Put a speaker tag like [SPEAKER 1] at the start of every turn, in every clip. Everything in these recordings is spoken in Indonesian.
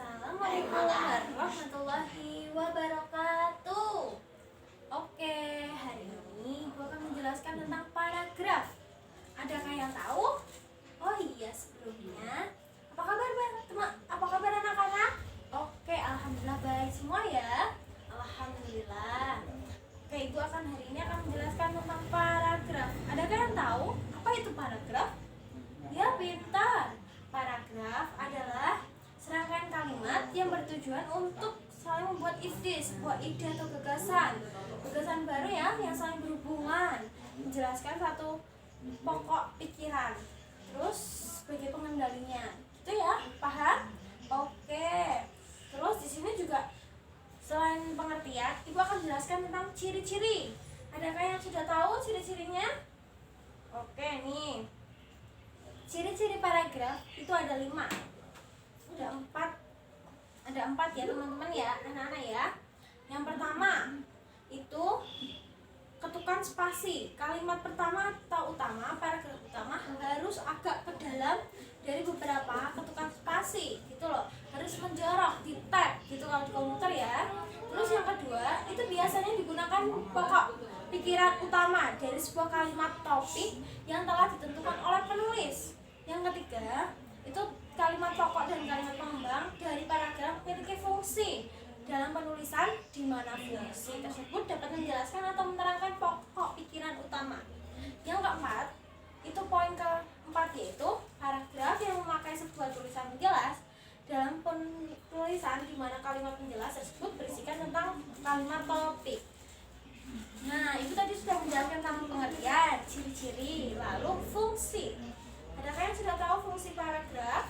[SPEAKER 1] Assalamualaikum warahmatullahi wabarakatuh. Oke, hari ini gue akan menjelaskan tentang paragraf. Adakah yang tahu? Oh iya, sebelumnya apa kabar teman? Apa kabar anak-anak? Oke, alhamdulillah baik semua ya. Alhamdulillah. Oke, ibu hari ini akan menjelaskan tentang paragraf. Adakah yang tahu apa itu paragraf? Ya, pintar. Paragraf adalah serangkaian kalimat yang bertujuan untuk saling membuat sebuah ide atau gagasan baru ya, yang saling berhubungan, menjelaskan satu pokok pikiran, terus sebagai pengendalinya, gitu ya, paham? Oke. Terus di sini juga selain pengertian, ibu akan jelaskan tentang ciri-ciri. Adakah yang sudah tahu ciri-cirinya? Oke nih, ciri-ciri paragraf itu ada 5. Ada empat ya teman-teman ya, anak-anak ya. Yang pertama itu ketukan spasi. Kalimat pertama atau utama, paragraf utama harus agak ke dalam dari beberapa ketukan spasi gitu loh, harus menjorok di tab gitu kalau di komputer ya. Terus yang kedua itu biasanya digunakan pokok pikiran utama dari sebuah kalimat topik yang telah ditentukan oleh penulis. Yang ketiga itu kalimat pokok dan kalimat pengembang dari paragraf memiliki fungsi dalam penulisan, di mana fungsi tersebut dapat menjelaskan atau menerangkan pokok pikiran utama. Yang keempat itu poin keempat, yaitu paragraf yang memakai sebuah tulisan menjelas dalam penulisan, di mana kalimat menjelas tersebut berisikan tentang kalimat topik. Nah, itu tadi sudah menjelaskan tentang pengertian, ciri-ciri, lalu fungsi. Adakah yang sudah tahu fungsi paragraf?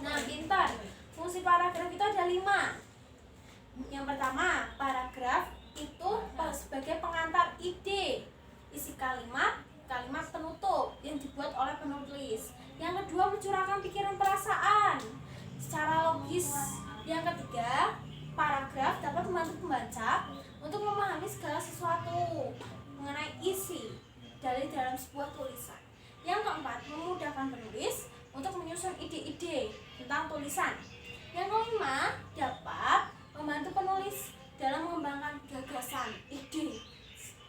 [SPEAKER 1] Nah, pintar. Fungsi paragraf itu ada 5. Yang pertama, paragraf itu sebagai pengantar ide, isi kalimat penutup yang dibuat oleh penulis. Yang kedua, mencurahkan pikiran perasaan secara logis. Yang ketiga, paragraf dapat membantu pembaca untuk memahami segala sesuatu mengenai isi dari dalam sebuah tulisan. Yang keempat, memudahkan penulis untuk menyusun ide-ide tentang tulisan. Yang kelima, dapat membantu penulis dalam mengembangkan gagasan, ide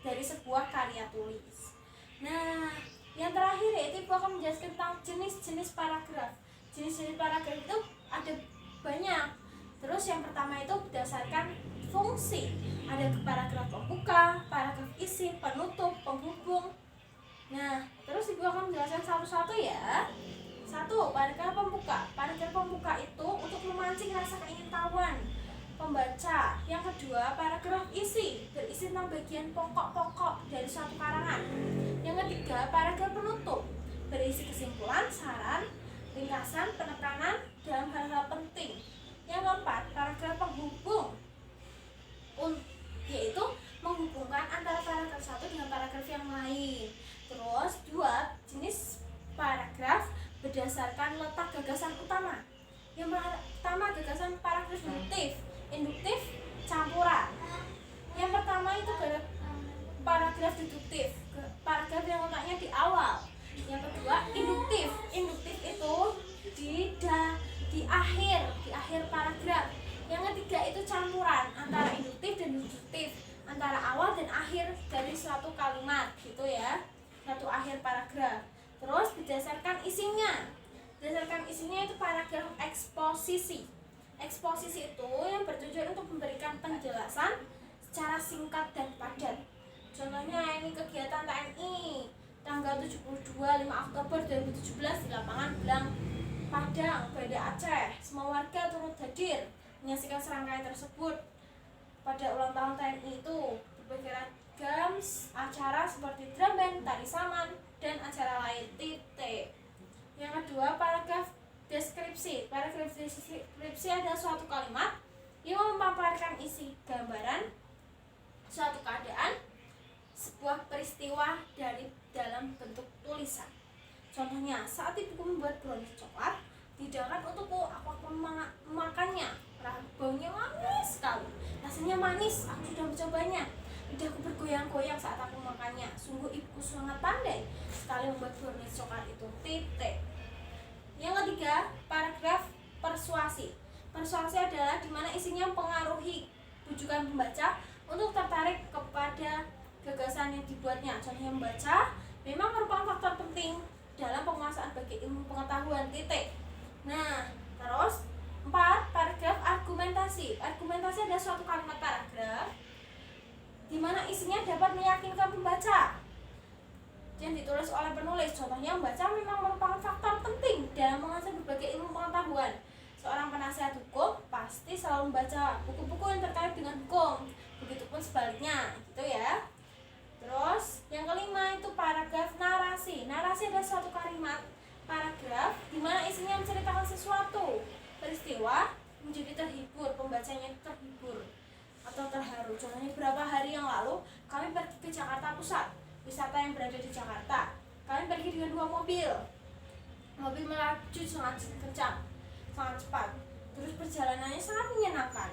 [SPEAKER 1] dari sebuah karya tulis. Nah, yang terakhir yaitu ibu akan menjelaskan tentang jenis-jenis paragraf. Jenis-jenis paragraf itu ada banyak. Terus yang pertama itu berdasarkan fungsi. Ada paragraf pembuka, paragraf isi, penutup, penghubung. Nah, terus ibu akan menjelaskan satu-satu ya. 1. Paragraf pembuka. Paragraf pembuka itu untuk memancing rasa keingintahuan pembaca. Yang kedua, paragraf isi, berisi tentang bagian pokok-pokok dari suatu karangan. Yang ketiga, paragraf penutup, berisi kesimpulan, saran, ringkasan, penekanan dalam hal-hal penting. Yang keempat, paragraf penghubung, yaitu menghubungkan antara paragraf satu dengan paragraf yang lain. Terus 2 jenis paragraf berdasarkan letak gagasan utama. Yang pertama, gagasan paragraf induktif, campuran. Yang pertama itu paragraf deduktif, paragraf yang letaknya di awal. Yang kedua, induktif itu di akhir paragraf. Yang ketiga itu campuran antara induktif dan deduktif, antara awal dan akhir dari suatu kalimat gitu ya, satu akhir paragraf. Terus berdasarkan isinya itu paragraf eksposisi. Eksposisi itu yang bertujuan untuk memberikan penjelasan secara singkat dan padat. Contohnya ini kegiatan TNI tanggal 72 5 Oktober 2017 di lapangan Belang Padang, Banda Aceh. Semua warga turut hadir menyaksikan serangkaian tersebut. Pada ulang tahun TNI itu berbagai ragam acara seperti drum band, tari saman, dan acara lain. Yang kedua, paragraf deskripsi. Paragraf deskripsi adalah suatu kalimat yang memaparkan isi gambaran suatu keadaan, sebuah peristiwa dari dalam bentuk tulisan. Contohnya, saat ibuku membuat brownies coklat, tidakkan untukku, aku akan memakannya. Baunya manis sekali, rasanya manis, aku sudah mencobanya. Lidahku bergoyang-goyang saat aku makannya. Sungguh ibuku sangat pandai sekali membuat brownies coklat itu. Yang ketiga, paragraf persuasi. persuasi. Persuasi adalah dimana isinya mempengaruhi bujukan pembaca untuk tertarik kepada gagasan yang dibuatnya. Contohnya membaca memang merupakan faktor penting dalam penguasaan bagi ilmu pengetahuan titik. Nah, terus 4. Paragraf argumentasi. Argumentasi adalah suatu kalimat paragraf di mana isinya dapat meyakinkan pembaca yang ditulis oleh penulis. Contohnya membaca memang merupakan faktor penting dalam mengasah berbagai ilmu pengetahuan. Seorang penasihat hukum pasti selalu membaca buku-buku yang terkait dengan hukum. Begitupun sebaliknya, gitu ya. Terus yang kelima itu paragraf narasi. Narasi adalah suatu kalimat paragraf di mana isinya menceritakan sesuatu peristiwa menjadi terhibur, pembacanya itu terhibur atau terharu. Contohnya beberapa hari yang lalu kami pergi ke Jakarta Pusat, wisata yang berada di Jakarta. Kami pergi dengan 2 mobil. Mobil melaju sangat kencang, sangat cepat. Terus perjalanannya sangat menyenangkan.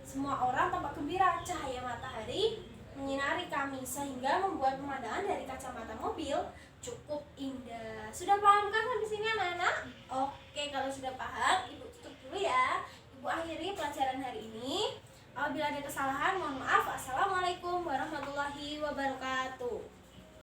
[SPEAKER 1] Semua orang tampak gembira. Cahaya matahari menyinari kami sehingga membuat pemandangan dari kacamata mobil cukup indah. Sudah paham kan sampai sini anak-anak? Oke, kalau sudah paham, Ibu tutup dulu ya. Ibu akhiri pelajaran hari ini. Apabila ada kesalahan, mohon maaf. Assalamualaikum warahmatullahi wabarakatuh.